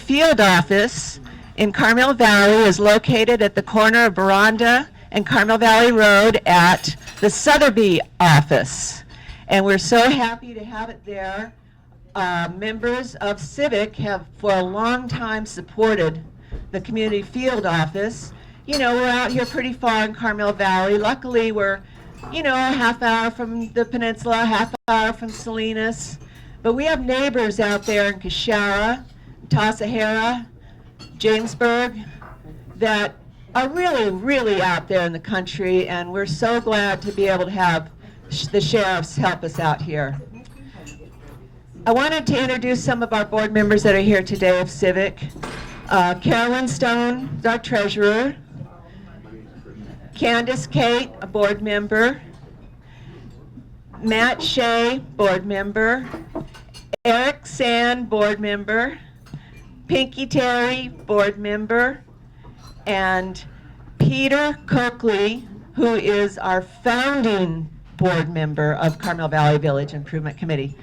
field office in Carmel Valley is located at the corner of Veranda and Carmel Valley Road at the Sotheby office. And we're so happy to have it there. Members of Civic have for a long time supported the community field office. You know, we're out here pretty far in Carmel Valley. Luckily, we're, you know, a half hour from the peninsula, half hour from Salinas. But we have neighbors out there in Kashara, Tasahara, Jamesburg, that are really, really out there in the country, and we're so glad to be able to have the sheriffs help us out here. I wanted to introduce some of our board members that are here today of Civic. Carolyn Stone is our treasurer. Candace Kate, a board member. Matt Shea, board member. Eric Sand, board member. Pinky Terry, board member. And Peter Coakley, who is our founding board member of Carmel Valley Village Improvement Committee.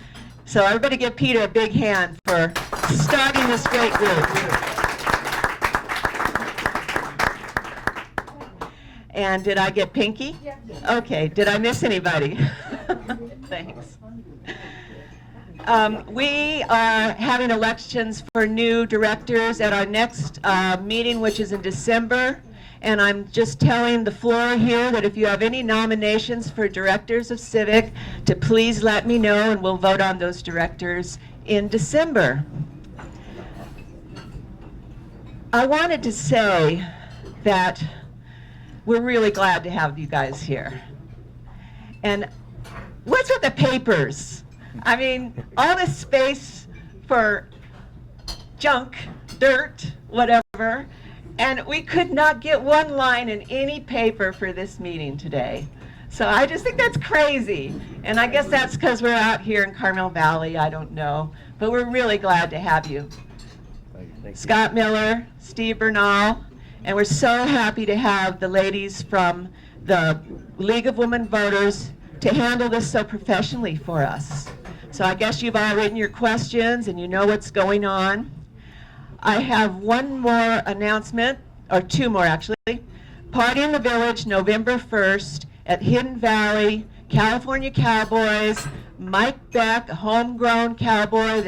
So everybody give Peter a big hand for starting this great group. And did I get Pinky? Yeah. Okay, did I miss anybody? Thanks. We are having elections for new directors at our next meeting, which is in December. And I'm just telling the floor here that if you have any nominations for directors of Civic, to please let me know, and we'll vote on those directors in December. I wanted to say that we're really glad to have you guys here. And what's with the papers? I mean, all this space for junk, dirt, whatever. And we could not get one line in any paper for this meeting today. So I just think that's crazy. And I guess that's because we're out here in Carmel Valley, I don't know. But we're really glad to have you. Thank Scott Miller, Steve Bernal, and we're so happy to have the ladies from the League of Women Voters to handle this so professionally for us. So I guess you've all written your questions and you know what's going on. I have one more announcement, or two more actually. Party in the Village, November 1st at Hidden Valley, California Cowboys. Mike Beck, a homegrown cowboy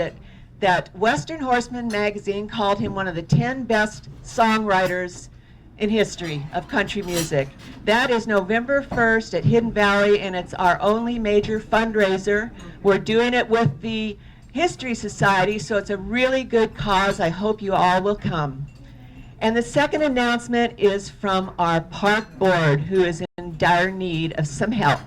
that Western Horseman magazine called him one of the 10 best songwriters in history of country music. That is November 1st at Hidden Valley, and it's our only major fundraiser. We're doing it with the History Society, so it's a really good cause. I hope you all will come. And the second announcement is from our park board, who is in dire need of some help.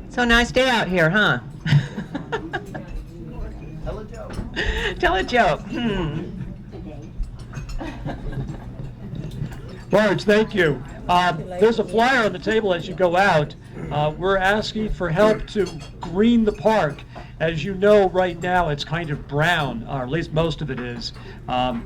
So nice day out here, huh? Tell a joke. Tell a joke. Large, thank you. There's a flyer on the table as you go out. We're asking for help to green the park. As you know, right now it's kind of brown, or at least most of it is.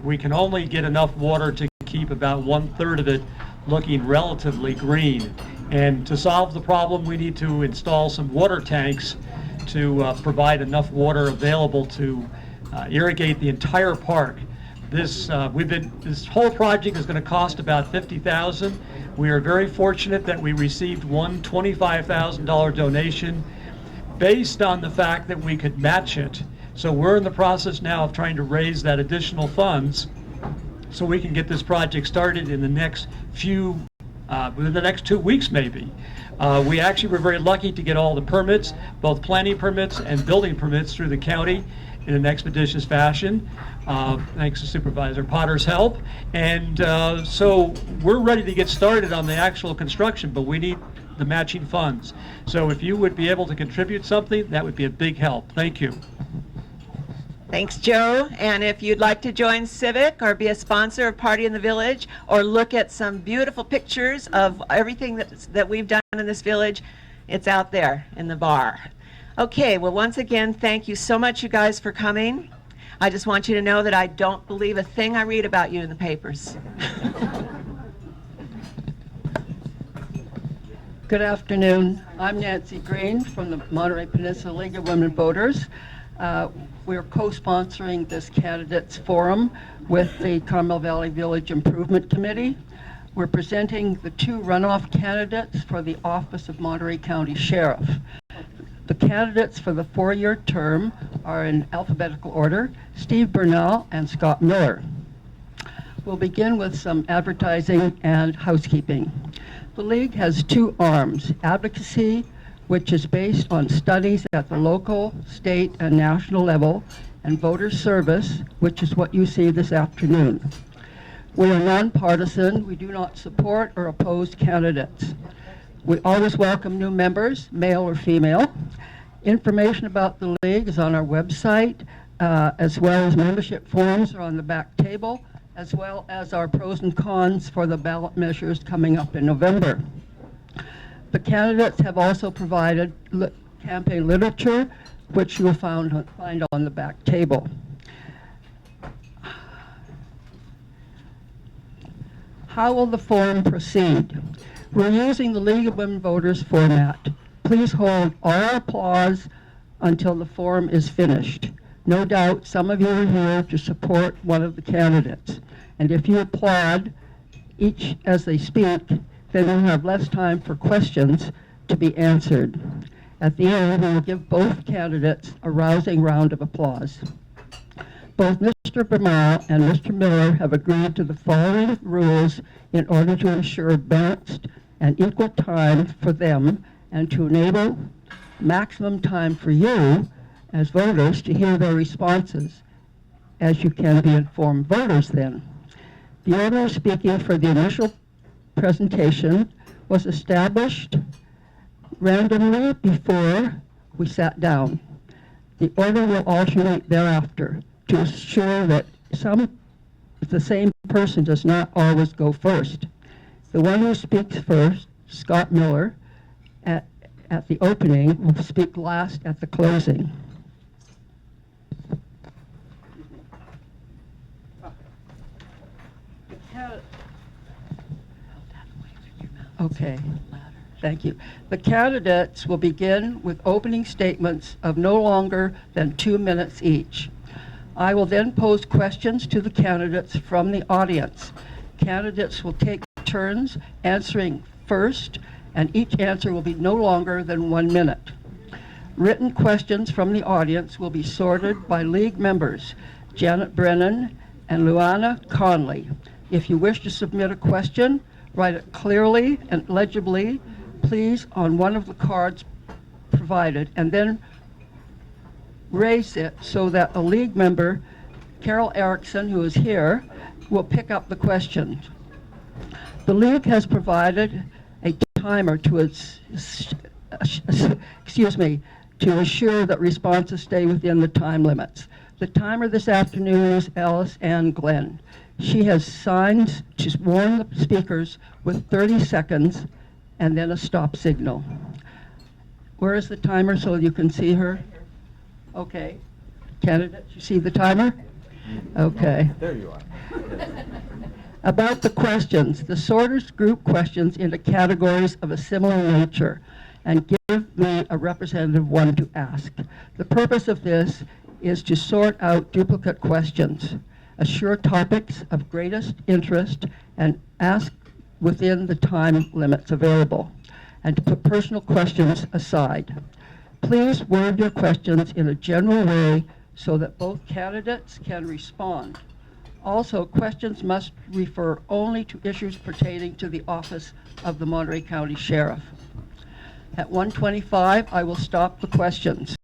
We can only get enough water to keep about 1/3 of it looking relatively green. And to solve the problem, we need to install some water tanks to provide enough water available to irrigate the entire park. This whole project is going to cost about $50,000. We are very fortunate that we received one $25,000 donation based on the fact that we could match it. So we're in the process now of trying to raise that additional funds so we can get this project started in the next within the next 2 weeks maybe. We actually were very lucky to get all the permits, both planning permits and building permits through the county in an expeditious fashion, thanks to Supervisor Potter's help. And so we're ready to get started on the actual construction, but we need the matching funds. So if you would be able to contribute something, that would be a big help. Thank you. Thanks, Joe. And if you'd like to join Civic or be a sponsor of Party in the Village or look at some beautiful pictures of everything that we've done in this village, it's out there in the bar. Okay, well, once again, thank you so much, you guys, for coming. I just want you to know that I don't believe a thing I read about you in the papers. Good afternoon. I'm Nancy Green from the Monterey Peninsula League of Women Voters. We're co-sponsoring this candidates forum with the Carmel Valley Village Improvement Committee. We're presenting the two runoff candidates for the office of Monterey County Sheriff. The candidates for the four-year term are in alphabetical order: Steve Burnell and Scott Miller. We'll begin with some advertising and housekeeping. The League has two arms: advocacy, which is based on studies at the local, state, and national level, and voter service, which is what you see this afternoon. We are nonpartisan. We do not support or oppose candidates. We always welcome new members, male or female. Information about the League is on our website, as well as membership forms are on the back table, as well as our pros and cons for the ballot measures coming up in November. The candidates have also provided campaign literature, which you'll find on the back table. How will the forum proceed? We're using the League of Women Voters format. Please hold all applause until the forum is finished. No doubt some of you are here to support one of the candidates. And if you applaud each as they speak, then we'll have less time for questions to be answered. At the end, we will give both candidates a rousing round of applause. Both Mr. Burnell and Mr. Miller have agreed to the following rules in order to ensure balanced and equal time for them and to enable maximum time for you as voters to hear their responses, as you can be informed voters then. The order of speaking for the initial presentation was established randomly before we sat down. The order will alternate thereafter to ensure that the same person does not always go first. The one who speaks first, Scott Miller, at the opening, will speak last at the closing. Okay, thank you. The candidates will begin with opening statements of no longer than 2 minutes each. I will then pose questions to the candidates from the audience. Candidates will take turns answering first, and each answer will be no longer than 1 minute. Written questions from the audience will be sorted by League members, Janet Brennan and Luana Conley. If you wish to submit a question, write it clearly and legibly, please, on one of the cards provided, and then raise it so that a League member, Carol Erickson, who is here, will pick up the question. The League has provided a timer to assure that responses stay within the time limits. The timer this afternoon is Alice Ann Glenn. She has signs to warn the speakers with 30 seconds and then a stop signal. Where is the timer so you can see her? Okay. Candidates, you see the timer? Okay. There you are. About the questions, the sorters group questions into categories of a similar nature and give me a representative one to ask. The purpose of this is to sort out duplicate questions, assure topics of greatest interest, and ask within the time limits available, and to put personal questions aside. Please word your questions in a general way so that both candidates can respond. Also, questions must refer only to issues pertaining to the office of the Monterey County Sheriff. At 1:25, I will stop the questions.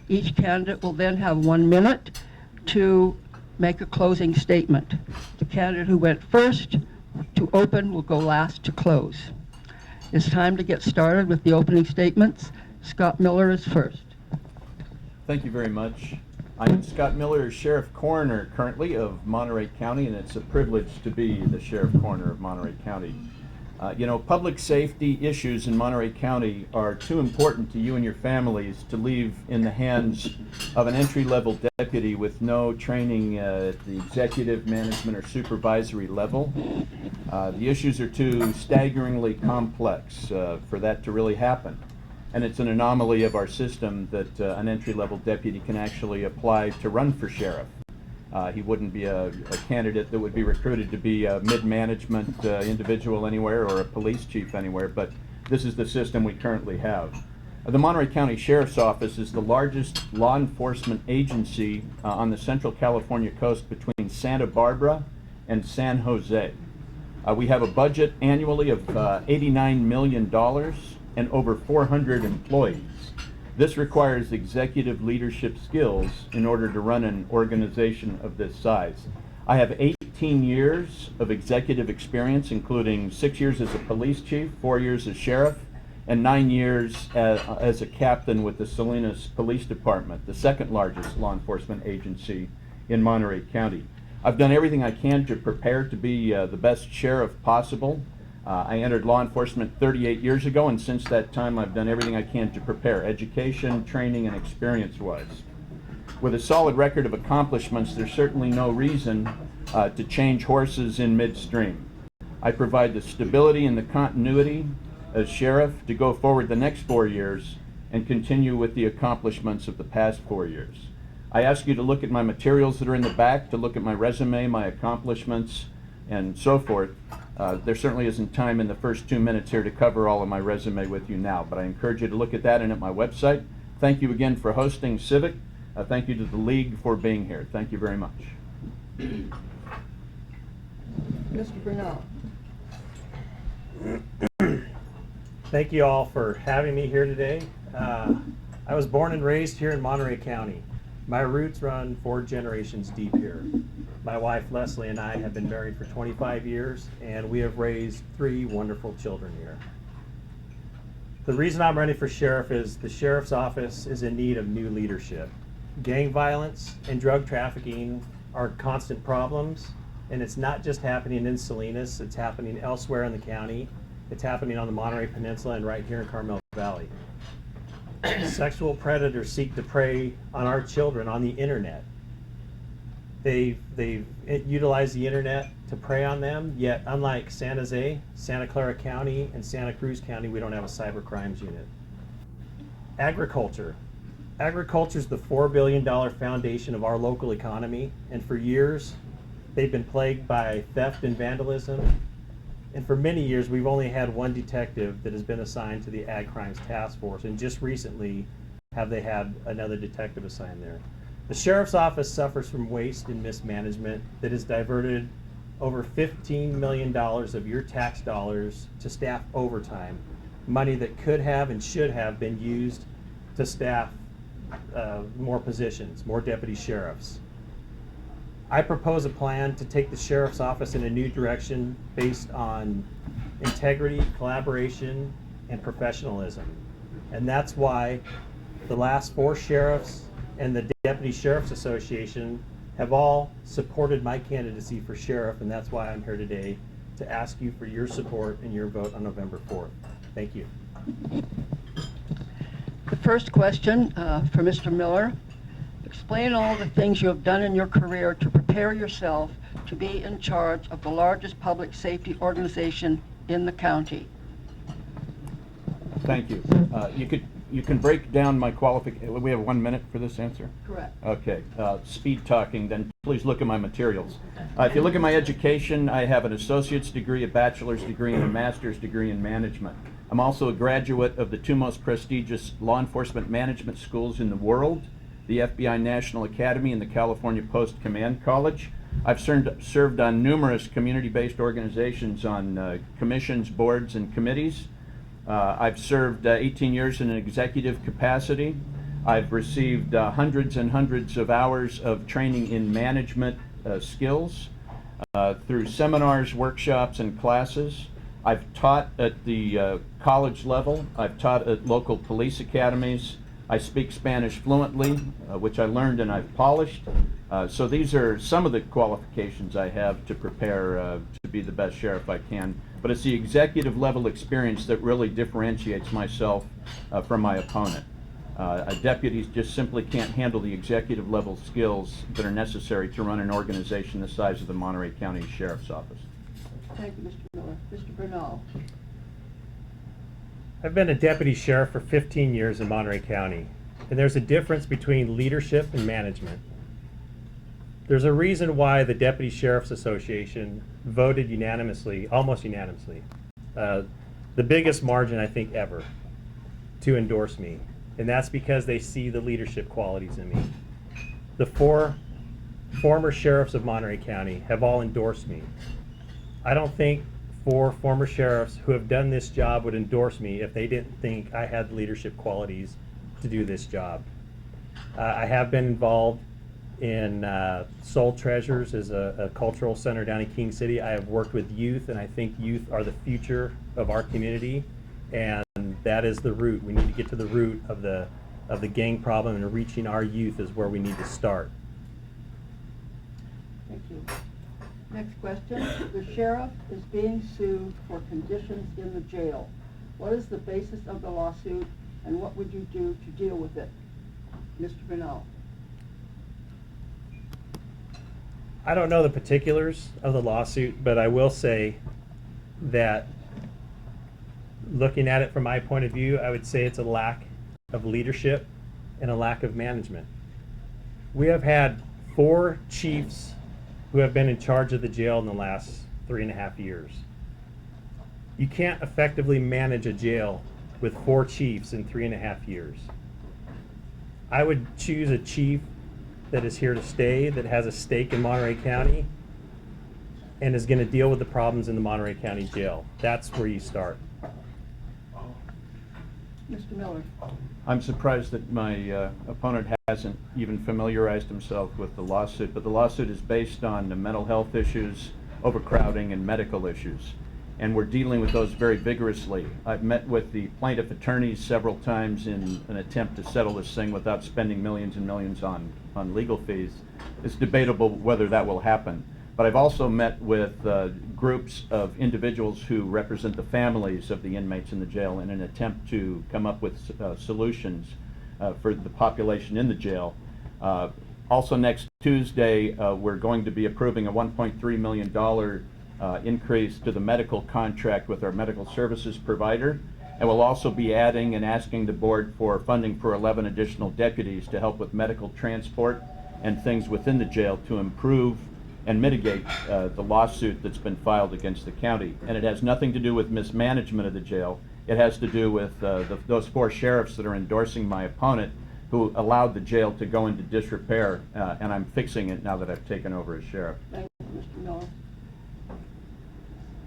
Each candidate will then have 1 minute to make a closing statement. The candidate who went first to open will go last to close. It's time to get started with the opening statements. Scott Miller is first. Thank you very much. I'm Scott Miller, Sheriff Coroner currently of Monterey County, and it's a privilege to be the Sheriff Coroner of Monterey County. Public safety issues in Monterey County are too important to you and your families to leave in the hands of an entry-level deputy with no training at the executive, management, or supervisory level. The issues are too staggeringly complex for that to really happen. And it's an anomaly of our system that an entry-level deputy can actually apply to run for sheriff. He wouldn't be a candidate that would be recruited to be a mid-management individual anywhere or a police chief anywhere, but this is the system we currently have. The Monterey County Sheriff's Office is the largest law enforcement agency on the Central California coast between Santa Barbara and San Jose. We have a budget annually of $89 million and over 400 employees. This requires executive leadership skills in order to run an organization of this size. I have 18 years of executive experience, including 6 years as a police chief, 4 years as sheriff, and 9 years as a captain with the Salinas Police Department, the second largest law enforcement agency in Monterey County. I've done everything I can to prepare to be the best sheriff possible. I entered law enforcement 38 years ago, and since that time I've done everything I can to prepare, education, training, and experience-wise. With a solid record of accomplishments, there's certainly no reason to change horses in midstream. I provide the stability and the continuity as sheriff to go forward the next 4 years and continue with the accomplishments of the past 4 years. I ask you to look at my materials that are in the back, to look at my resume, my accomplishments, and so forth. There certainly isn't time in the first 2 minutes here to cover all of my resume with you now, but I encourage you to look at that and at my website. Thank you again for hosting Civic. Thank you to the League for being here. Thank you very much. Mr. Brunel. Thank you all for having me here today. I was born and raised here in Monterey County. My roots run 4 generations deep here. My wife Leslie and I have been married for 25 years, and we have raised 3 wonderful children here. The reason I'm running for sheriff is the sheriff's office is in need of new leadership. Gang violence and drug trafficking are constant problems, and it's not just happening in Salinas, it's happening elsewhere in the county. It's happening on the Monterey Peninsula and right here in Carmel Valley. Sexual predators seek to prey on our children on the internet. They've utilized the internet to prey on them, yet unlike San Jose, Santa Clara County, and Santa Cruz County, we don't have a cyber crimes unit. Agriculture. Agriculture is the $4 billion foundation of our local economy, and for years, they've been plagued by theft and vandalism. And for many years, we've only had one detective that has been assigned to the Ag Crimes Task Force, and just recently have they had another detective assigned there. The Sheriff's Office suffers from waste and mismanagement that has diverted over $15 million of your tax dollars to staff overtime, money that could have and should have been used to staff more positions, more deputy sheriffs. I propose a plan to take the Sheriff's Office in a new direction based on integrity, collaboration, and professionalism. And that's why the last 4 sheriffs and the Deputy Sheriff's Association have all supported my candidacy for sheriff, and that's why I'm here today to ask you for your support and your vote on November 4th. Thank you. The first question for Mr. Miller. Explain all the things you have done in your career to prepare yourself to be in charge of the largest public safety organization in the county. Thank you. You can break down my qualification. We have 1 minute for this answer? Correct. Okay. Speed talking, then please look at my materials. If you look at my education, I have an associate's degree, a bachelor's degree, and a master's degree in management. I'm also a graduate of the 2 most prestigious law enforcement management schools in the world, the FBI National Academy and the California Post Command College. I've served on numerous community-based organizations on commissions, boards, and committees. I've served 18 years in an executive capacity. I've received hundreds and hundreds of hours of training in management skills through seminars, workshops, and classes. I've taught at the college level. I've taught at local police academies. I speak Spanish fluently, which I learned and I've polished. So these are some of the qualifications I have to prepare to be the best sheriff I can. But it's the executive level experience that really differentiates myself from my opponent. Deputies just simply can't handle the executive level skills that are necessary to run an organization the size of the Monterey County Sheriff's Office. Thank you, Mr. Miller. Mr. Bernal. I've been a deputy sheriff for 15 years in Monterey County, and there's a difference between leadership and management. There's a reason why the Deputy Sheriff's Association voted unanimously, almost unanimously, the biggest margin I think ever, to endorse me. And that's because they see the leadership qualities in me. The 4 former sheriffs of Monterey County have all endorsed me. I don't think 4 former sheriffs who have done this job would endorse me if they didn't think I had the leadership qualities to do this job. I have been involved in Soul Treasures as a cultural center down in King City. I have worked with youth, and I think youth are the future of our community, and that is the root. We need to get to the root of the gang problem, and reaching our youth is where we need to start. Thank you. Next question. The sheriff is being sued for conditions in the jail. What is the basis of the lawsuit, and what would you do to deal with it? Mr. Bernal. I don't know the particulars of the lawsuit, but I will say that looking at it from my point of view, I would say it's a lack of leadership and a lack of management. We have had 4 chiefs who have been in charge of the jail in the last 3.5 years. You can't effectively manage a jail with 4 chiefs in 3.5 years. I would choose a chief that is here to stay, that has a stake in Monterey County, and is going to deal with the problems in the Monterey County Jail. That's where you start. Mr. Miller. I'm surprised that my opponent hasn't even familiarized himself with the lawsuit, but the lawsuit is based on the mental health issues, overcrowding, and medical issues. And we're dealing with those very vigorously. I've met with the plaintiff attorneys several times in an attempt to settle this thing without spending millions and millions on legal fees. It's debatable whether that will happen. But I've also met with groups of individuals who represent the families of the inmates in the jail in an attempt to come up with solutions for the population in the jail. Also next Tuesday, we're going to be approving a $1.3 million increase to the medical contract with our medical services provider. And we'll also be adding and asking the board for funding for 11 additional deputies to help with medical transport and things within the jail to improve and mitigate the lawsuit that's been filed against the county. And it has nothing to do with mismanagement of the jail. It has to do with those 4 sheriffs that are endorsing my opponent who allowed the jail to go into disrepair, and I'm fixing it now that I've taken over as sheriff. Thank you, Mr. Miller.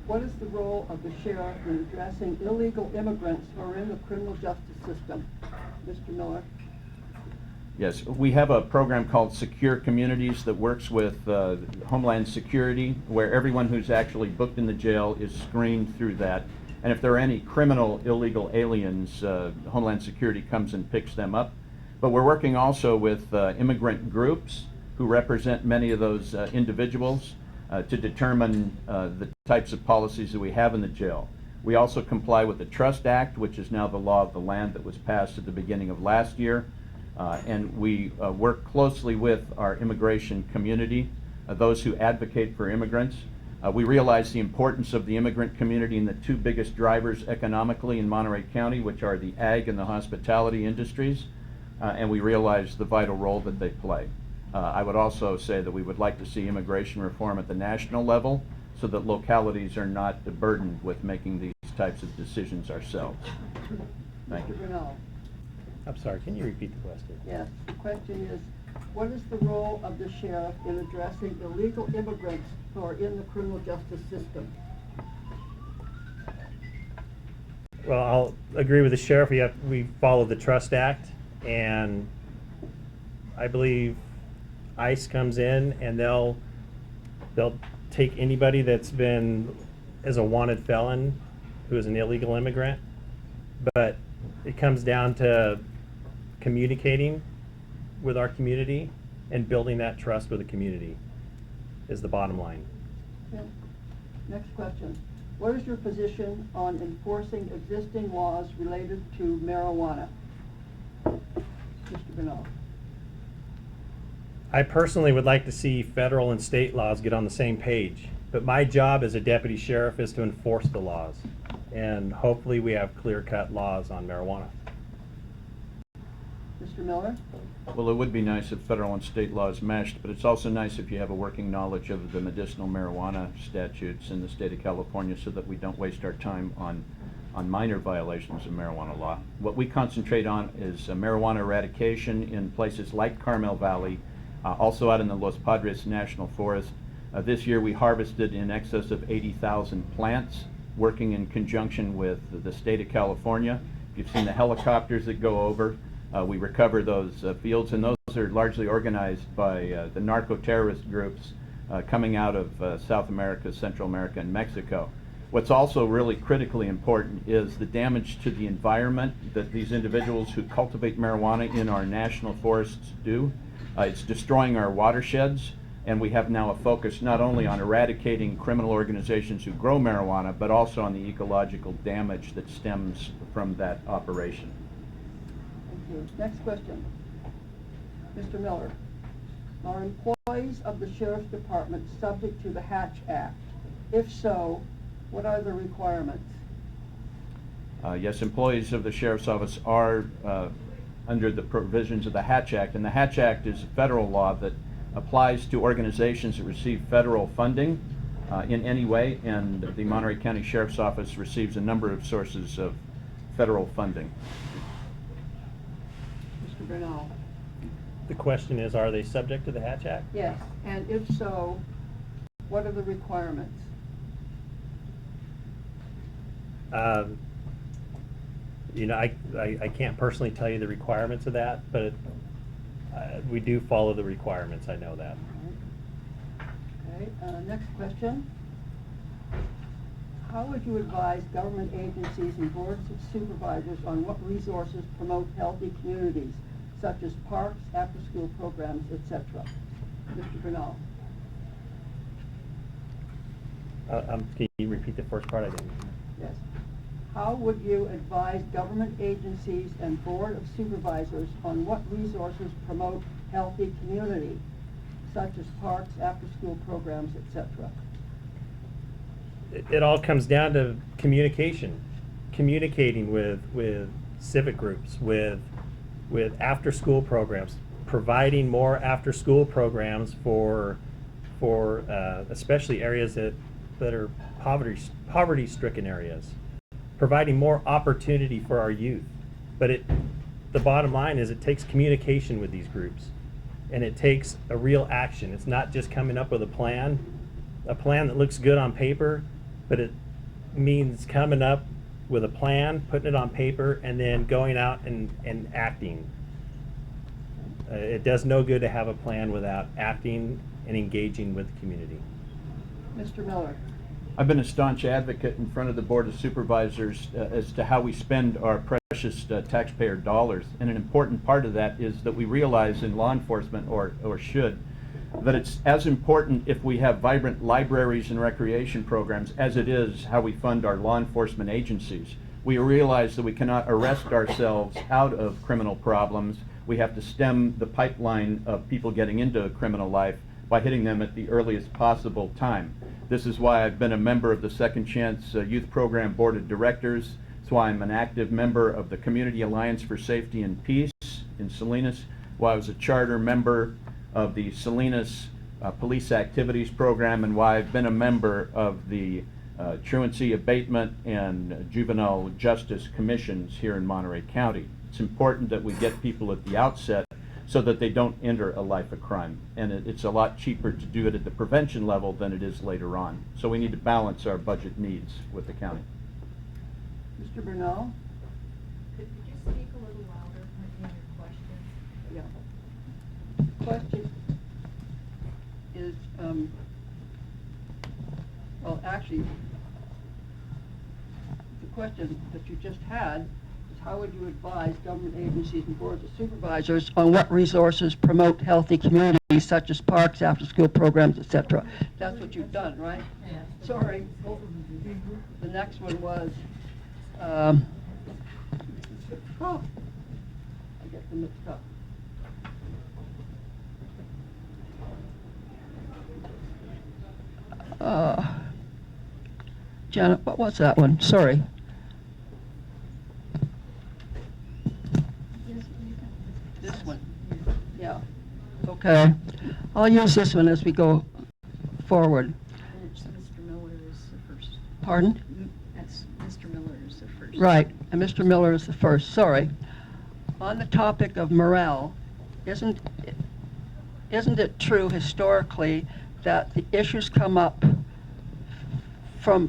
What is the role of the sheriff in addressing illegal immigrants who are in the criminal justice system? Mr. Miller. Yes, we have a program called Secure Communities that works with Homeland Security, where everyone who's actually booked in the jail is screened through that. And if there are any criminal illegal aliens, Homeland Security comes and picks them up. But we're working also with immigrant groups who represent many of those individuals to determine the types of policies that we have in the jail. We also comply with the Trust Act, which is now the law of the land that was passed at the beginning of last year. And we work closely with our immigration community, those who advocate for immigrants. We realize the importance of the immigrant community and the 2 biggest drivers economically in Monterey County, which are the ag and the hospitality industries, and we realize the vital role that they play. I would also say that we would like to see immigration reform at the national level so that localities are not burdened with making these types of decisions ourselves. Thank you. Mr. Bernal. I'm sorry, can you repeat the question? Yes, the question is, what is the role of the sheriff in addressing illegal immigrants who are in the criminal justice system? Well, I'll agree with the sheriff. We follow the Trust Act, and I believe ICE comes in and they'll take anybody that's been as a wanted felon who is an illegal immigrant. But it comes down to communicating with our community and building that trust with the community is the bottom line. Okay. Next question. What is your position on enforcing existing laws related to marijuana? Mr. Bernal. I personally would like to see federal and state laws get on the same page, but my job as a deputy sheriff is to enforce the laws. And hopefully we have clear-cut laws on marijuana. Mr. Miller? Well, it would be nice if federal and state laws meshed, but it's also nice if you have a working knowledge of the medicinal marijuana statutes in the state of California so that we don't waste our time on minor violations of marijuana law. What we concentrate on is marijuana eradication in places like Carmel Valley, also out in the Los Padres National Forest. This year we harvested in excess of 80,000 plants, working in conjunction with the state of California. If you've seen the helicopters that go over, we recover those fields, and those are largely organized by the narco-terrorist groups coming out of South America, Central America, and Mexico. What's also really critically important is the damage to the environment that these individuals who cultivate marijuana in our national forests do. It's destroying our watersheds, and we have now a focus not only on eradicating criminal organizations who grow marijuana, but also on the ecological damage that stems from that operation. Thank you. Next question. Mr. Miller. Are employees of the Sheriff's Department subject to the Hatch Act? If so, what are the requirements? Yes, employees of the Sheriff's Office are under the provisions of the Hatch Act, and the Hatch Act is a federal law that applies to organizations that receive federal funding in any way, and the Monterey County Sheriff's Office receives a number of sources of federal funding. Mr. Bernal. The question is, are they subject to the Hatch Act? Yes, and if so, what are the requirements? You know, I can't personally tell you the requirements of that, but we do follow the requirements, I know that. Okay, next question. How would you advise government agencies and boards of supervisors on what resources promote healthy communities, such as parks, after-school programs, etc.? Mr. Bernal. Can you repeat the first part? I didn't. Yes. How would you advise government agencies and board of supervisors on what resources promote healthy community, such as parks, after-school programs, etc.? It all comes down to communication, communicating with civic groups, with after-school programs, providing more after-school programs for especially areas that are poverty-stricken areas, providing more opportunity for our youth. But the bottom line is it takes communication with these groups, and it takes a real action. It's not just coming up with a plan that looks good on paper, but it means coming up with a plan, putting it on paper, and then going out and acting. It does no good to have a plan without acting and engaging with the community. Mr. Miller. I've been a staunch advocate in front of the Board of Supervisors as to how we spend our precious taxpayer dollars. And an important part of that is that we realize in law enforcement, or should, that it's as important if we have vibrant libraries and recreation programs as it is how we fund our law enforcement agencies. We realize that we cannot arrest ourselves out of criminal problems. We have to stem the pipeline of people getting into criminal life by hitting them at the earliest possible time. This is why I've been a member of the Second Chance Youth Program Board of Directors. That's why I'm an active member of the Community Alliance for Safety and Peace in Salinas, why I was a charter member of the Salinas Police Activities Program, and why I've been a member of the Truancy Abatement and Juvenile Justice Commissions here in Monterey County. It's important that we get people at the outset so that they don't enter a life of crime. And it's a lot cheaper to do it at the prevention level than it is later on. So we need to balance our budget needs with the county. Mr. Bernal. Could you speak a little louder in your question? Yeah. Question is, well, actually, the question that you just had is how would you advise government agencies and boards of supervisors on what resources promote healthy communities, such as parks, after-school programs, etc.? That's what you've done, right? Sorry. The next one was, I get them mixed up. Janet, what was that one? Sorry. This one. Yeah. Okay. I'll use this one as we go forward. Mr. Miller is the first. Pardon? That's, Mr. Miller is the first. Right, and Mr. Miller is the first, sorry. On the topic of morale, isn't it true historically that the issues come up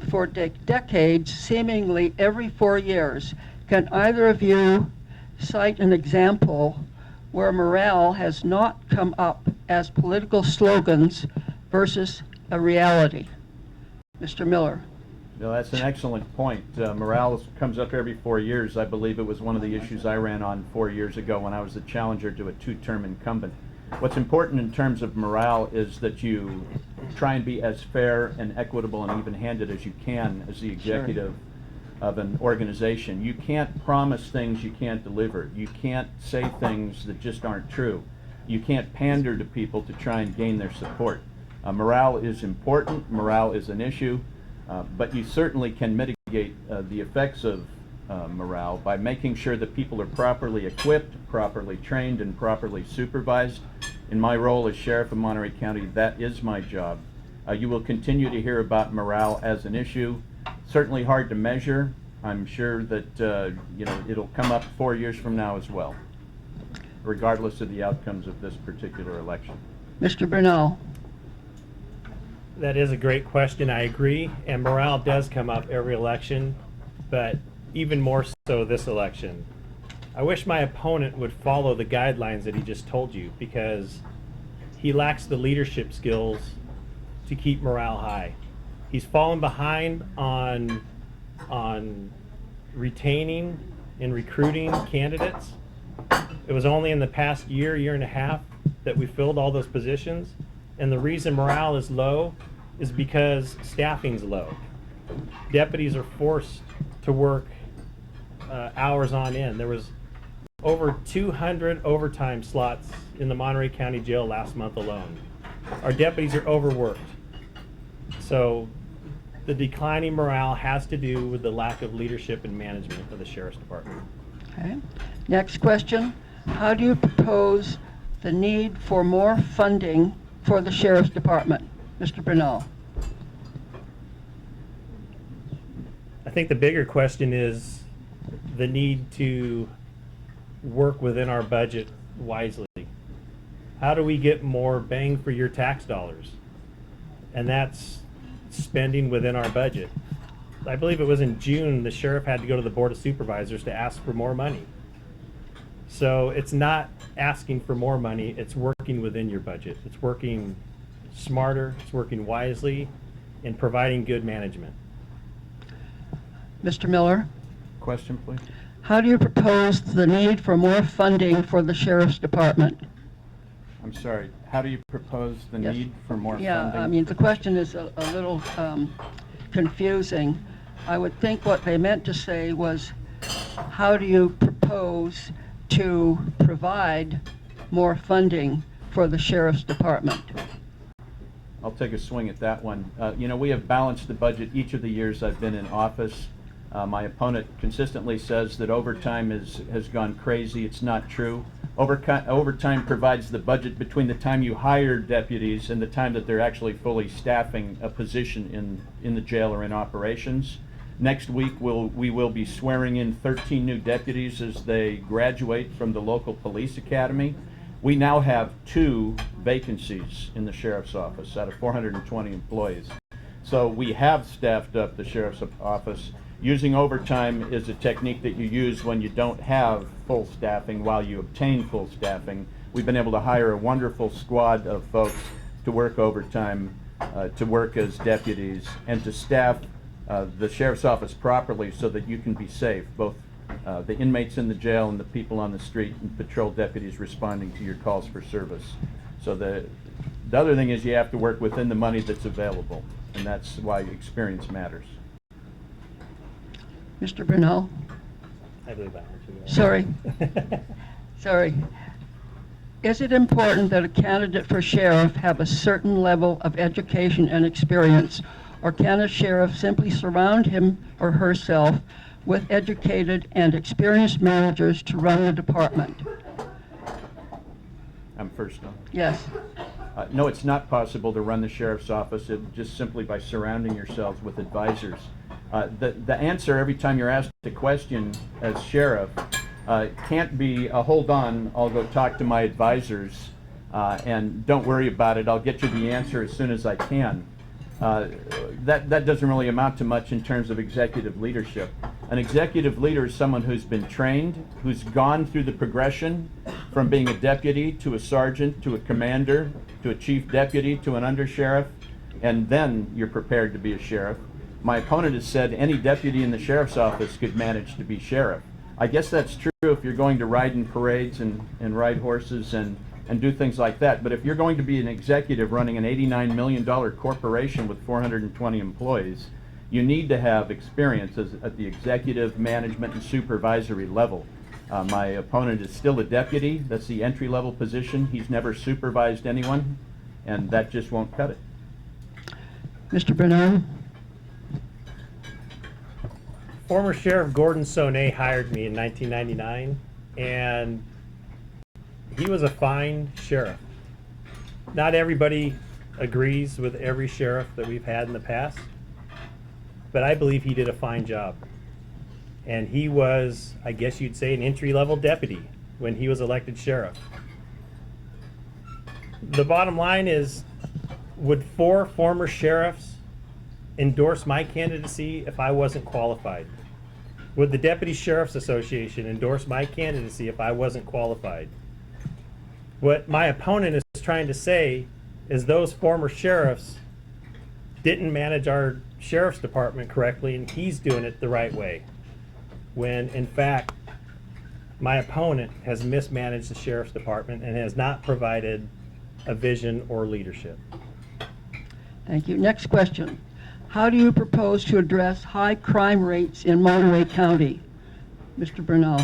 for decades, seemingly every 4 years? Can either of you cite an example where morale has not come up as political slogans versus a reality? Mr. Miller. No, that's an excellent point. Morale comes up every 4 years. I believe it was one of the issues I ran on 4 years ago when I was the challenger to a 2-term incumbent. What's important in terms of morale is that you try and be as fair and equitable and even-handed as you can as the executive of an organization. You can't promise things you can't deliver. You can't say things that just aren't true. You can't pander to people to try and gain their support. Morale is important. Morale is an issue. But you certainly can mitigate the effects of morale by making sure that people are properly equipped, properly trained, and properly supervised. In my role as Sheriff of Monterey County, that is my job. You will continue to hear about morale as an issue. Certainly hard to measure. I'm sure that it'll come up 4 years from now as well, regardless of the outcomes of this particular election. Mr. Bernal. That is a great question, I agree, and morale does come up every election, but even more so this election. I wish my opponent would follow the guidelines that he just told you, because he lacks the leadership skills to keep morale high. He's fallen behind on retaining and recruiting candidates. It was only in the past year and a half that we filled all those positions. And the reason morale is low is because staffing's low. Deputies are forced to work hours on end. There was over 200 overtime slots in the Monterey County Jail last month alone. Our deputies are overworked. So the declining morale has to do with the lack of leadership and management of the Sheriff's Department. Okay. Next question. How do you propose the need for more funding for the Sheriff's Department? Mr. Bernal. I think the bigger question is the need to work within our budget wisely. How do we get more bang for your tax dollars? And that's spending within our budget. I believe it was in June the sheriff had to go to the Board of Supervisors to ask for more money. So it's not asking for more money, it's working within your budget. It's working smarter, it's working wisely, and providing good management. Mr. Miller. Question, please? How do you propose the need for more funding for the Sheriff's Department? I'm sorry, how do you propose the Yes. need for more Yeah, funding? I mean, the question is a little confusing. I would think what they meant to say was, how do you propose to provide more funding for the Sheriff's Department? I'll take a swing at that one. We have balanced the budget each of the years I've been in office. My opponent consistently says that overtime has gone crazy. It's not true. Overtime provides the budget between the time you hire deputies and the time that they're actually fully staffing a position in the jail or in operations. Next week, we will be swearing in 13 new deputies as they graduate from the local police academy. We now have 2 vacancies in the sheriff's office out of 420 employees. So we have staffed up the sheriff's office. Using overtime is a technique that you use when you don't have full staffing while you obtain full staffing. We've been able to hire a wonderful squad of folks to work overtime, to work as deputies, and to staff the sheriff's office properly so that you can be safe, both the inmates in the jail and the people on the street and patrol deputies responding to your calls for service. So the other thing is you have to work within the money that's available, and that's why experience matters. Mr. Brunel? I believe that one too. Sorry. Sorry. Is it important that a candidate for sheriff have a certain level of education and experience, or can a sheriff simply surround him or herself with educated and experienced managers to run the department? I'm first on. Yes. No, it's not possible to run the sheriff's office just simply by surrounding yourselves with advisors. The answer every time you're asked a question as sheriff can't be, hold on, I'll go talk to my advisors, and don't worry about it, I'll get you the answer as soon as I can. That doesn't really amount to much in terms of executive leadership. An executive leader is someone who's been trained, who's gone through the progression from being a deputy to a sergeant to a commander to a chief deputy to an undersheriff, and then you're prepared to be a sheriff. My opponent has said any deputy in the sheriff's office could manage to be sheriff. I guess that's true if you're going to ride in parades and ride horses and do things like that. But if you're going to be an executive running an $89 million corporation with 420 employees, you need to have experience at the executive, management, and supervisory level. My opponent is still a deputy. That's the entry-level position. He's never supervised anyone, and that just won't cut it. Mr. Brunel? Former Sheriff Gordon Sonnet hired me in 1999, and he was a fine sheriff. Not everybody agrees with every sheriff that we've had in the past, but I believe he did a fine job. And he was, I guess you'd say, an entry-level deputy when he was elected sheriff. The bottom line is, would 4 former sheriffs endorse my candidacy if I wasn't qualified? Would the Deputy Sheriff's Association endorse my candidacy if I wasn't qualified? What my opponent is trying to say is those former sheriffs didn't manage our sheriff's department correctly, and he's doing it the right way. When, in fact, my opponent has mismanaged the sheriff's department and has not provided a vision or leadership. Thank you. Next question. How do you propose to address high crime rates in Monterey County? Mr. Brunel.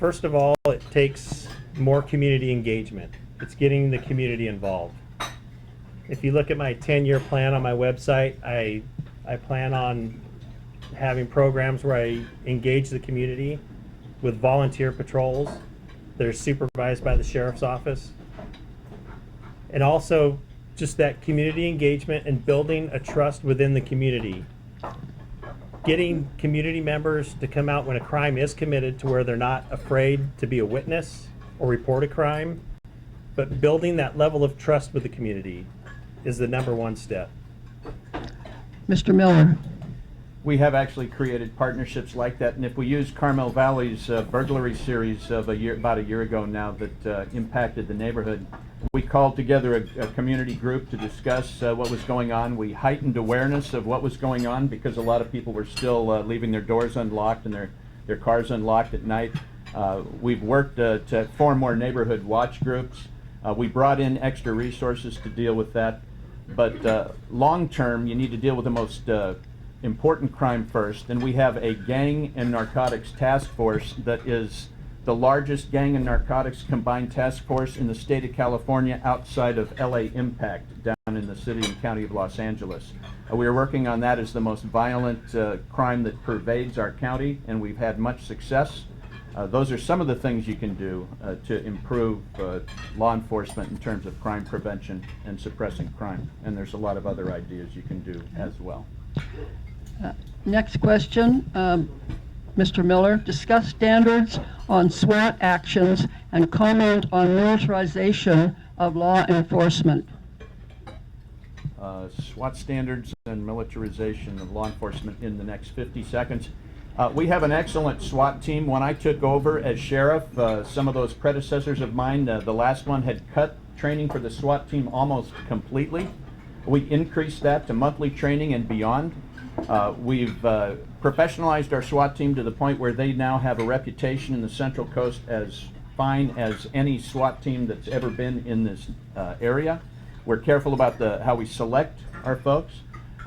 First of all, it takes more community engagement. It's getting the community involved. If you look at my 10-year plan on my website, I plan on having programs where I engage the community with volunteer patrols that are supervised by the sheriff's office. And also just that community engagement and building a trust within the community. Getting community members to come out when a crime is committed to where they're not afraid to be a witness or report a crime, but building that level of trust with the community is the #1 step. Mr. Miller. We have actually created partnerships like that, and if we use Carmel Valley's burglary series of about a year ago now that impacted the neighborhood, we called together a community group to discuss what was going on. We heightened awareness of what was going on because a lot of people were still leaving their doors unlocked and their cars unlocked at night. We've worked to form more neighborhood watch groups. We brought in extra resources to deal with that, but long term you need to deal with the most important crime first, and we have a gang and narcotics task force that is the largest gang and narcotics combined task force in the state of California outside of LA Impact down in the city and county of Los Angeles. We are working on that as the most violent crime that pervades our county, and we've had much success. Those are some of the things you can do to improve law enforcement in terms of crime prevention and suppressing crime, and there's a lot of other ideas you can do as well. Next question, Mr. Miller. Discuss standards on SWAT actions and comment on militarization of law enforcement. SWAT standards and militarization of law enforcement in the next 50 seconds. We have an excellent SWAT team. When I took over as sheriff, some of those predecessors of mine, the last one had cut training for the SWAT team almost completely. We increased that to monthly training and beyond. We've professionalized our SWAT team to the point where they now have a reputation in the Central Coast as fine as any SWAT team that's ever been in this area. We're careful about how we select our folks.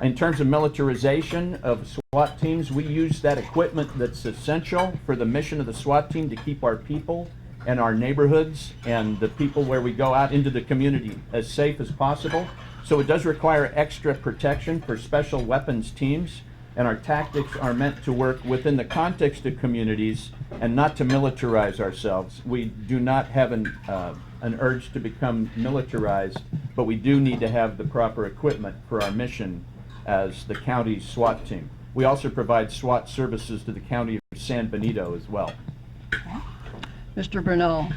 In terms of militarization of SWAT teams, we use that equipment that's essential for the mission of the SWAT team to keep our people and our neighborhoods and the people where we go out into the community as safe as possible. So it does require extra protection for special weapons teams, and our tactics are meant to work within the context of communities and not to militarize ourselves. We do not have an urge to become militarized, but we do need to have the proper equipment for our mission as the county's SWAT team. We also provide SWAT services to the county of San Benito as well. Mr. Brunel.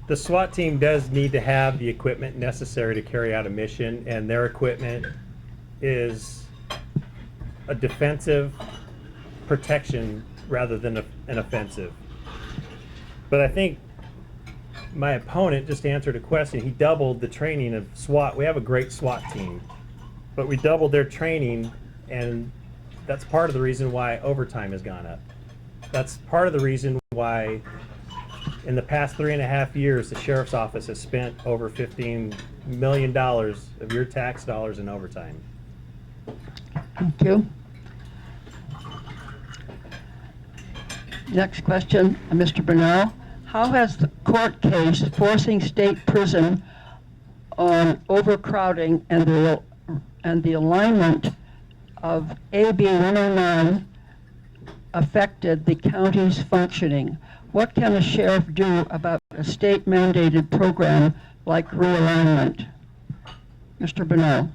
The SWAT team does need to have the equipment necessary to carry out a mission, and their equipment is a defensive protection rather than an offensive. But I think my opponent just answered a question. He doubled the training of SWAT. We have a great SWAT team, but we doubled their training, and that's part of the reason why overtime has gone up. That's part of the reason why in the past 3.5 years, the sheriff's office has spent over $15 million of your tax dollars in overtime. Thank you. Next question, Mr. Brunel. How has the court case forcing state prison on overcrowding and the alignment of AB 109 affected the county's functioning? What can a sheriff do about a state-mandated program like realignment? Mr. Brunel.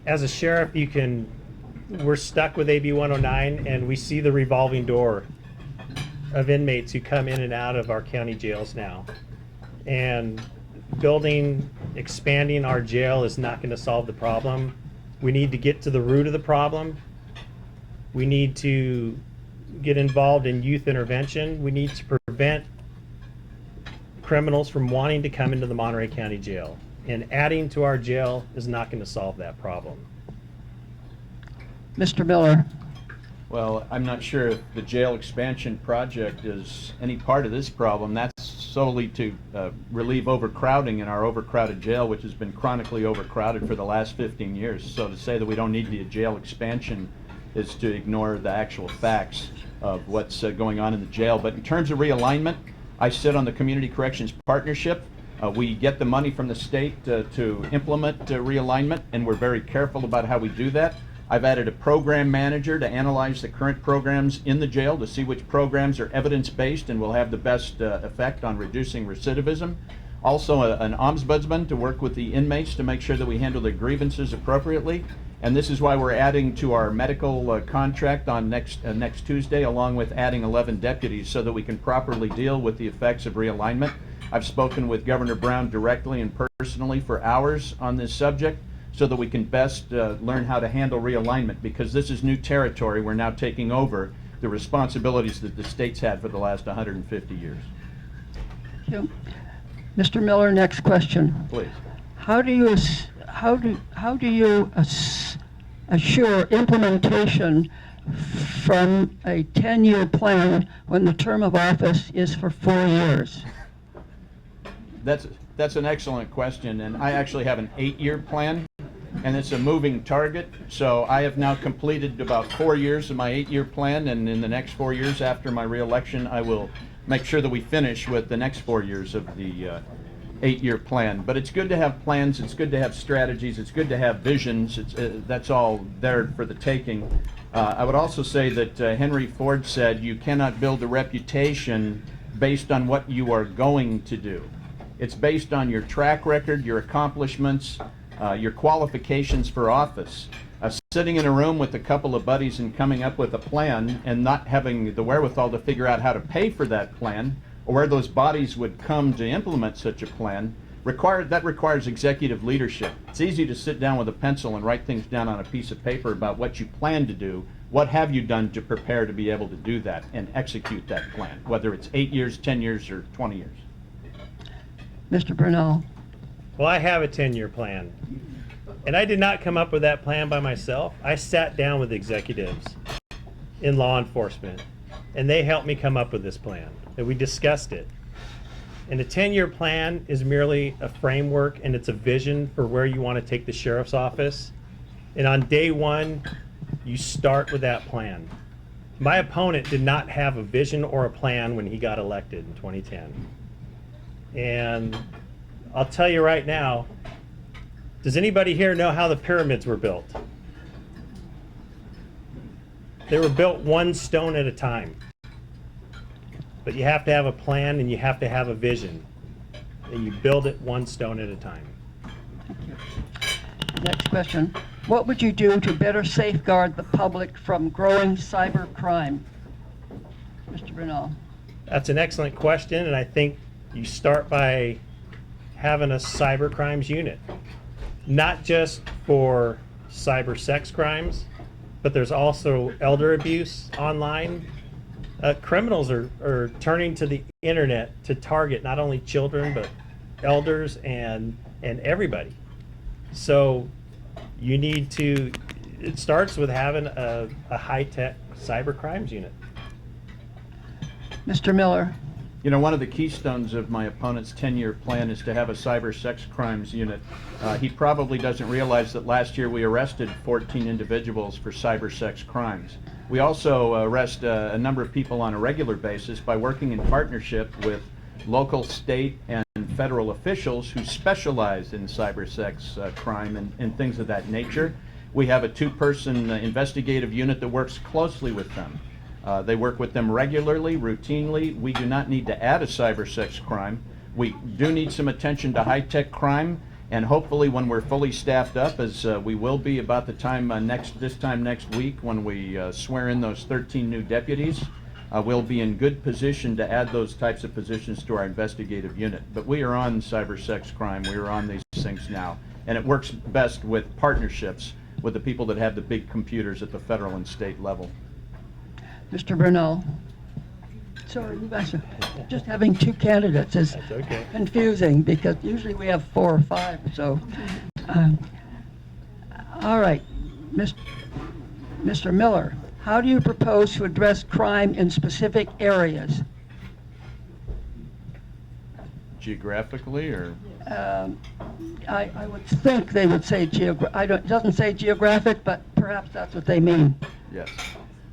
As a sheriff, we're stuck with AB 109, and we see the revolving door of inmates who come in and out of our county jails now. And expanding our jail is not going to solve the problem. We need to get to the root of the problem. We need to get involved in youth intervention. We need to prevent criminals from wanting to come into the Monterey County Jail. And adding to our jail is not going to solve that problem. Mr. Miller. Well, I'm not sure if the jail expansion project is any part of this problem. That's solely to relieve overcrowding in our overcrowded jail, which has been chronically overcrowded for the last 15 years. So to say that we don't need the jail expansion is to ignore the actual facts of what's going on in the jail. But in terms of realignment, I sit on the Community Corrections Partnership. We get the money from the state to implement realignment, and we're very careful about how we do that. I've added a program manager to analyze the current programs in the jail to see which programs are evidence-based and will have the best effect on reducing recidivism. Also an ombudsman to work with the inmates to make sure that we handle their grievances appropriately. And this is why we're adding to our medical contract on next Tuesday, along with adding 11 deputies so that we can properly deal with the effects of realignment. I've spoken with Governor Brown directly and personally for hours on this subject so that we can best learn how to handle realignment, because this is new territory. We're now taking over the responsibilities that the state's had for the last 150 years. Thank you. Mr. Miller, next question. Please. How do you assure implementation from a 10-year plan when the term of office is for 4 years? That's an excellent question, and I actually have an 8-year plan, and it's a moving target. So I have now completed about 4 years of my 8-year plan, and in the next 4 years after my reelection, I will make sure that we finish with the next 4 years of the 8-year plan. But it's good to have plans, it's good to have strategies, it's good to have visions. That's all there for the taking. I would also say that Henry Ford said you cannot build a reputation based on what you are going to do. It's based on your track record, your accomplishments, your qualifications for office. Sitting in a room with a couple of buddies and coming up with a plan and not having the wherewithal to figure out how to pay for that plan or where those bodies would come to implement such a plan, that requires executive leadership. It's easy to sit down with a pencil and write things down on a piece of paper about what you plan to do. What have you done to prepare to be able to do that and execute that plan, whether it's 8 years, 10 years, or 20 years? Mr. Brunel? Well, I have a 10-year plan. And I did not come up with that plan by myself. I sat down with executives in law enforcement, and they helped me come up with this plan, and we discussed it. And a 10-year plan is merely a framework, and it's a vision for where you want to take the sheriff's office. And on day one, you start with that plan. My opponent did not have a vision or a plan when he got elected in 2010. And I'll tell you right now, does anybody here know how the pyramids were built? They were built one stone at a time. But you have to have a plan and you have to have a vision. And you build it one stone at a time. Next question. What would you do to better safeguard the public from growing cyber crime? Mr. Brunel? That's an excellent question, and I think you start by having a cyber crimes unit. Not just for cyber sex crimes, but there's also elder abuse online. Criminals are turning to the internet to target not only children, but elders and everybody. So you need to, it starts with having a high-tech cyber crimes unit. Mr. Miller? You know, one of the keystones of my opponent's 10-year plan is to have a cyber sex crimes unit. He probably doesn't realize that last year we arrested 14 individuals for cyber sex crimes. We also arrest a number of people on a regular basis by working in partnership with local, state, and federal officials who specialize in cyber sex crime and things of that nature. We have a two-person investigative unit that works closely with them. They work with them regularly, routinely. We do not need to add a cyber sex crime. We do need some attention to high-tech crime, and hopefully when we're fully staffed up, as we will be about the time this time next week when we swear in those 13 new deputies, we'll be in good position to add those types of positions to our investigative unit. But we are on cyber sex crime. We are on these things now, and it works best with partnerships with the people that have the big computers at the federal and state level. Mr. Brunel? Sorry, you guys are just having two candidates is That's okay. confusing because usually we have 4 or 5. So, all right, Mr. Miller, how do you propose to address crime in specific areas? Geographically, or? I would think they would say it doesn't say geographic, but perhaps that's what they mean. Yes.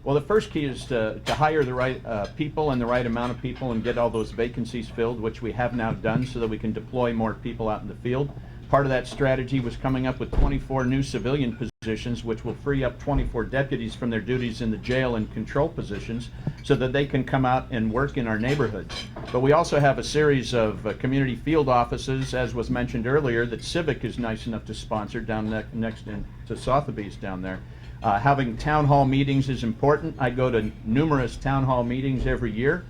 Well, the first key is to hire the right people and the right amount of people and get all those vacancies filled, which we have now done so that we can deploy more people out in the field. Part of that strategy was coming up with 24 new civilian positions, which will free up 24 deputies from their duties in the jail and control positions so that they can come out and work in our neighborhoods. But we also have a series of community field offices, as was mentioned earlier, that Civic is nice enough to sponsor down next to Sotheby's down there. Having town hall meetings is important. I go to numerous town hall meetings every year.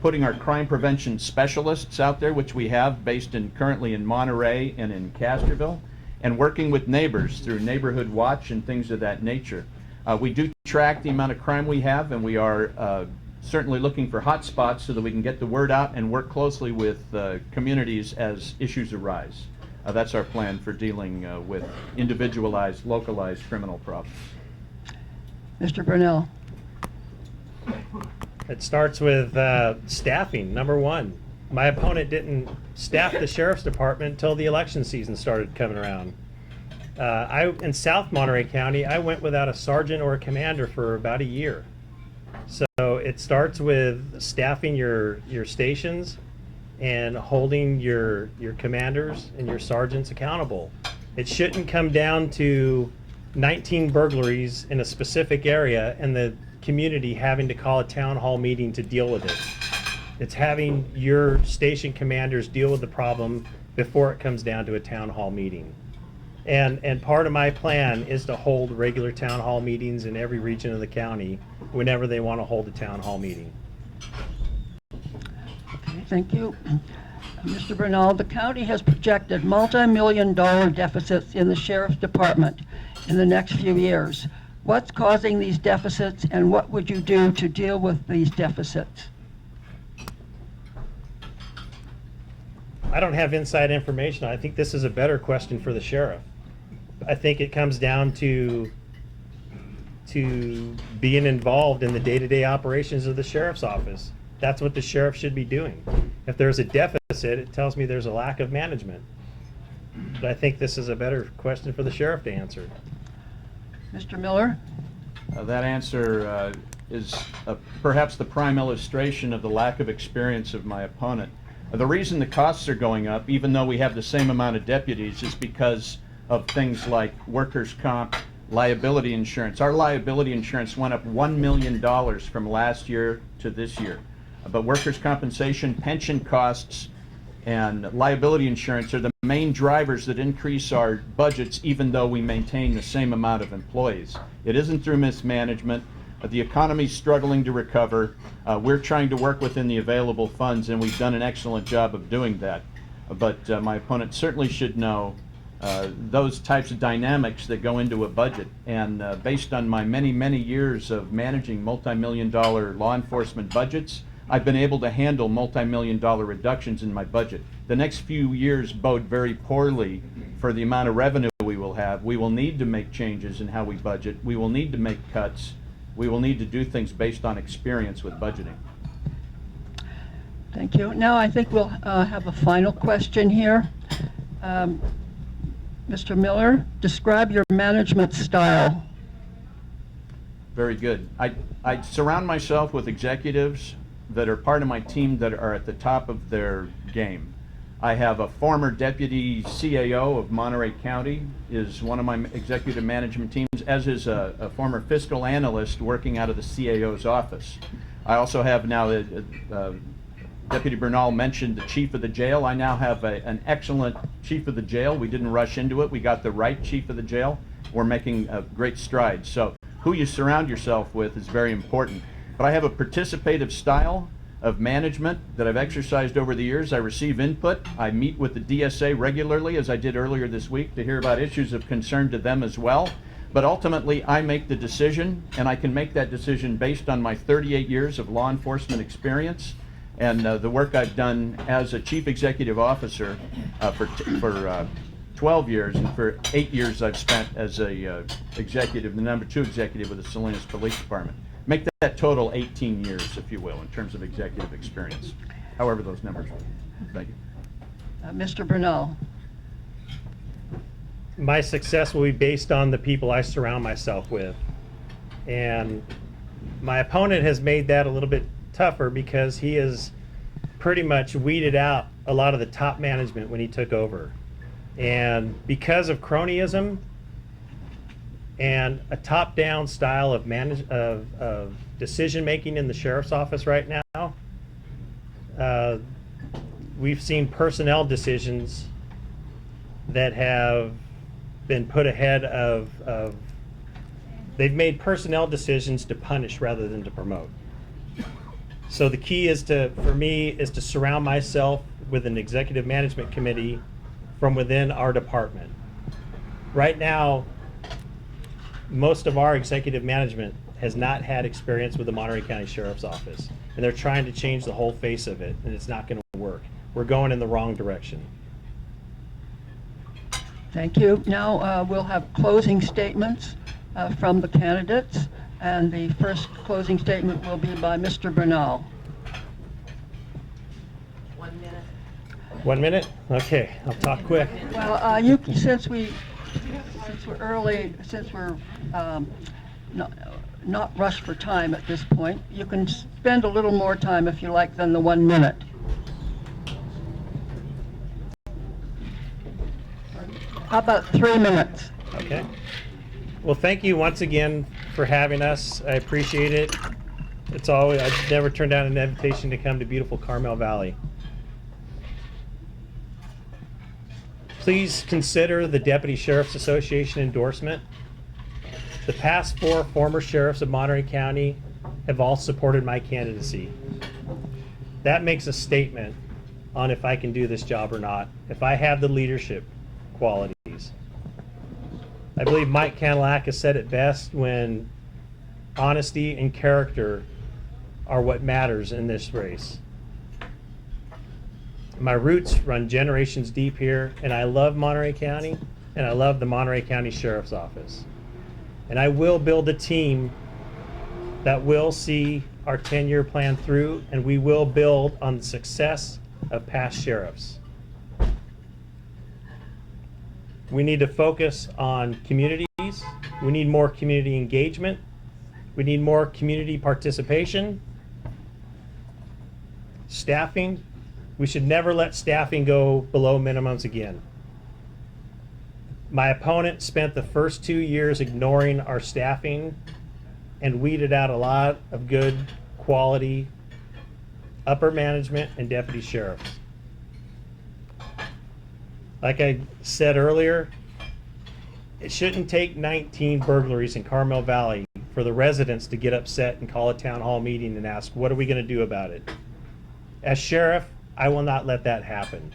Putting our crime prevention specialists out there, which we have based currently in Monterey and in Castroville, and working with neighbors through Neighborhood Watch and things of that nature. We do track the amount of crime we have, and we are certainly looking for hot spots so that we can get the word out and work closely with communities as issues arise. That's our plan for dealing with individualized, localized criminal problems. Mr. Brunel? It starts with staffing, number one. My opponent didn't staff the sheriff's department until the election season started coming around. In South Monterey County, I went without a sergeant or a commander for about a year. So it starts with staffing your stations and holding your commanders and your sergeants accountable. It shouldn't come down to 19 burglaries in a specific area and the community having to call a town hall meeting to deal with it. It's having your station commanders deal with the problem before it comes down to a town hall meeting. And part of my plan is to hold regular town hall meetings in every region of the county whenever they want to hold a town hall meeting. Okay, thank you. Mr. Brunel, the county has projected multi-million-dollar deficits in the sheriff's department in the next few years. What's causing these deficits, and what would you do to deal with these deficits? I don't have inside information. I think this is a better question for the sheriff. I think it comes down to being involved in the day-to-day operations of the sheriff's office. That's what the sheriff should be doing. If there's a deficit, it tells me there's a lack of management. But I think this is a better question for the sheriff to answer. Mr. Miller? That answer is perhaps the prime illustration of the lack of experience of my opponent. The reason the costs are going up, even though we have the same amount of deputies, is because of things like workers' comp, liability insurance. Our liability insurance went up $1 million from last year to this year. But workers' compensation, pension costs, and liability insurance are the main drivers that increase our budgets, even though we maintain the same amount of employees. It isn't through mismanagement. The economy's struggling to recover. We're trying to work within the available funds, and we've done an excellent job of doing that. But my opponent certainly should know those types of dynamics that go into a budget. And based on my many, many years of managing multi-million-dollar law enforcement budgets, I've been able to handle multi-million-dollar reductions in my budget. The next few years bode very poorly for the amount of revenue we will have. We will need to make changes in how we budget. We will need to make cuts. We will need to do things based on experience with budgeting. Thank you. Now I think we'll have a final question here. Mr. Miller, describe your management style. Very good. I surround myself with executives that are part of my team that are at the top of their game. I have a former deputy CAO of Monterey County is one of my executive management teams, as is a former fiscal analyst working out of the CAO's office. I also have now, Deputy Bernal mentioned the chief of the jail. I now have an excellent chief of the jail. We didn't rush into it. We got the right chief of the jail. We're making great strides. So who you surround yourself with is very important. But I have a participative style of management that I've exercised over the years. I receive input. I meet with the DSA regularly, as I did earlier this week, to hear about issues of concern to them as well. But ultimately, I make the decision, and I can make that decision based on my 38 years of law enforcement experience and the work I've done as a chief executive officer for 12 years, and for 8 years I've spent as a executive, the number 2 executive with the Salinas Police Department. Make that total 18 years, if you will, in terms of executive experience. However those numbers are. Thank you. Mr. Bernal. My success will be based on the people I surround myself with. And my opponent has made that a little bit tougher because he has pretty much weeded out a lot of the top management when he took over. And because of cronyism and a top-down style of decision-making in the sheriff's office right now, we've seen personnel decisions that have been put ahead of they've made personnel decisions to punish rather than to promote. So the key is for me, is to surround myself with an executive management committee from within our department. Right now, most of our executive management has not had experience with the Monterey County Sheriff's Office, and they're trying to change the whole face of it, and it's not going to work. We're going in the wrong direction. Thank you. Now we'll have closing statements from the candidates, and the first closing statement will be by Mr. Bernal. 1 minute. 1 minute? Okay, I'll talk quick. Well, since we're early, since we're not rushed for time at this point, you can spend a little more time if you like than the 1 minute. How about 3 minutes? Okay. Well, thank you once again for having us. I appreciate it. I've never turned down an invitation to come to beautiful Carmel Valley. Please consider the Deputy Sheriff's Association endorsement. The past 4 former sheriffs of Monterey County have all supported my candidacy. That makes a statement on if I can do this job or not, if I have the leadership qualities. I believe Mike Cadillac has said it best when honesty and character are what matters in this race. My roots run generations deep here, and I love Monterey County, and I love the Monterey County Sheriff's Office. And I will build a team that will see our 10-year plan through, and we will build on the success of past sheriffs. We need to focus on communities. We need more community engagement. We need more community participation. Staffing. We should never let staffing go below minimums again. My opponent spent the first 2 years ignoring our staffing and weeded out a lot of good quality upper management and deputy sheriffs. Like I said earlier, it shouldn't take 19 burglaries in Carmel Valley for the residents to get upset and call a town hall meeting and ask, what are we going to do about it? As sheriff, I will not let that happen.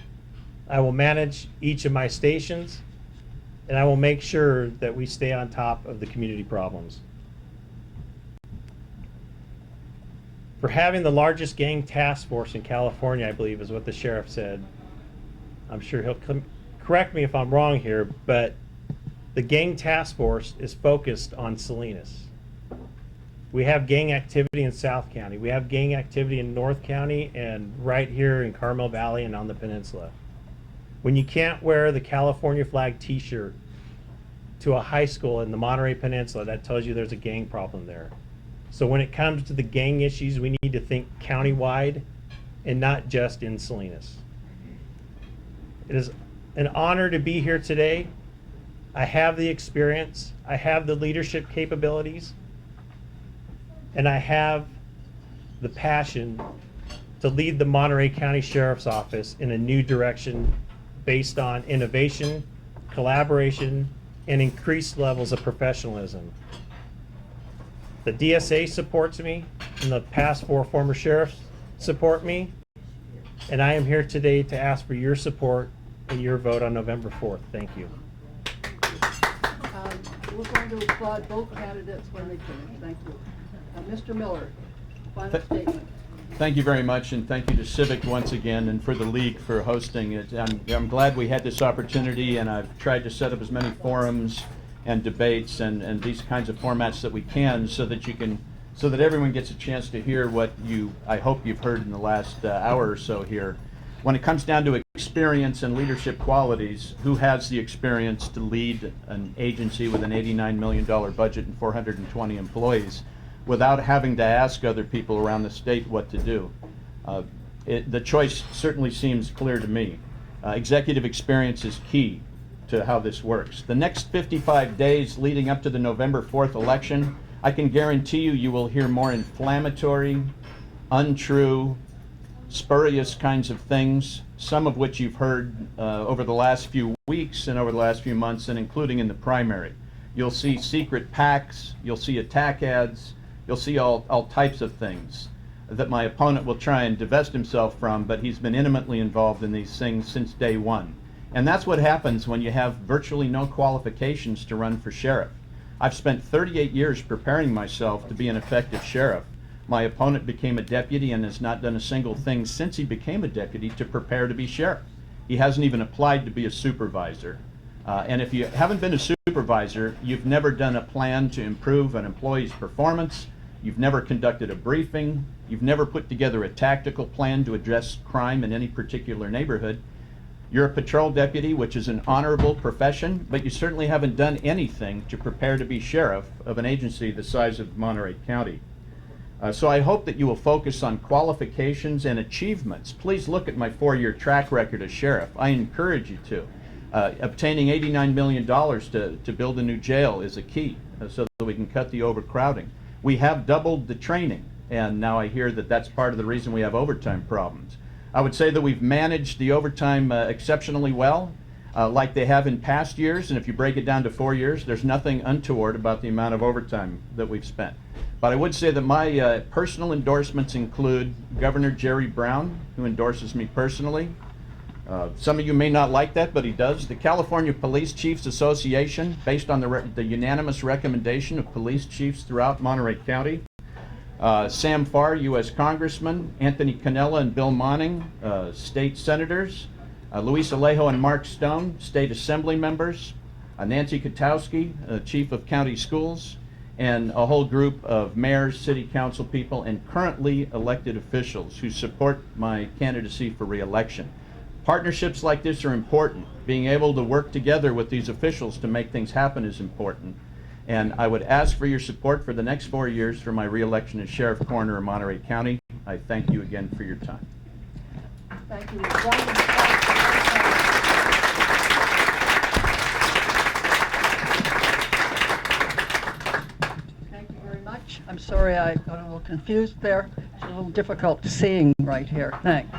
I will manage each of my stations, and I will make sure that we stay on top of the community problems. For having the largest gang task force in California, I believe is what the sheriff said. I'm sure he'll correct me if I'm wrong here, but the gang task force is focused on Salinas. We have gang activity in South County. We have gang activity in North County and right here in Carmel Valley and on the peninsula. When you can't wear the California flag t-shirt to a high school in the Monterey Peninsula, that tells you there's a gang problem there. So when it comes to the gang issues, we need to think countywide and not just in Salinas. It is an honor to be here today. I have the experience, I have the leadership capabilities, and I have the passion to lead the Monterey County Sheriff's Office in a new direction based on innovation, collaboration, and increased levels of professionalism. The DSA supports me, and the past 4 former sheriffs support me, and I am here today to ask for your support and your vote on November 4th. Thank you. We're going to applaud both candidates when they finish. Thank you. Mr. Miller, final statement. Thank you very much, and thank you to Civic once again, and for the League for hosting it. I'm glad we had this opportunity, and I've tried to set up as many forums and debates and these kinds of formats that we can, so that everyone gets a chance to hear what I hope you've heard in the last hour or so here. When it comes down to experience and leadership qualities, who has the experience to lead an agency with an $89 million budget and 420 employees without having to ask other people around the state what to do? The choice certainly seems clear to me. Executive experience is key to how this works. The next 55 days leading up to the November 4th election, I can guarantee you will hear more inflammatory, untrue, spurious kinds of things, some of which you've heard over the last few weeks and over the last few months, and including in the primary. You'll see secret PACs, you'll see attack ads, you'll see all types of things that my opponent will try and divest himself from, but he's been intimately involved in these things since day one. And that's what happens when you have virtually no qualifications to run for sheriff. I've spent 38 years preparing myself to be an effective sheriff. My opponent became a deputy and has not done a single thing since he became a deputy to prepare to be sheriff. He hasn't even applied to be a supervisor. And if you haven't been a supervisor, you've never done a plan to improve an employee's performance, you've never conducted a briefing, you've never put together a tactical plan to address crime in any particular neighborhood. You're a patrol deputy, which is an honorable profession, but you certainly haven't done anything to prepare to be sheriff of an agency the size of Monterey County. So I hope that you will focus on qualifications and achievements. Please look at my 4-year track record as sheriff. I encourage you to. Obtaining $89 million to build a new jail is a key, so that we can cut the overcrowding. We have doubled the training, and now I hear that that's part of the reason we have overtime problems. I would say that we've managed the overtime exceptionally well, like they have in past years, and if you break it down to 4 years, there's nothing untoward about the amount of overtime that we've spent. But I would say that my personal endorsements include Governor Jerry Brown, who endorses me personally. Some of you may not like that, but he does. The California Police Chiefs Association, based on the unanimous recommendation of police chiefs throughout Monterey County. Sam Farr, U.S. Congressman, Anthony Cannella and Bill Monning, State Senators, Luis Alejo and Mark Stone, State Assembly Members, Nancy Katowski, Chief of County Schools, and a whole group of mayors, city council people, and currently elected officials who support my candidacy for re-election. Partnerships like this are important. Being able to work together with these officials to make things happen is important. And I would ask for your support for the next 4 years for my re-election as Sheriff Coroner of Monterey County. I thank you again for your time. Thank you. Thank you very much. I'm sorry I got a little confused there. It's a little difficult seeing right here. Thanks.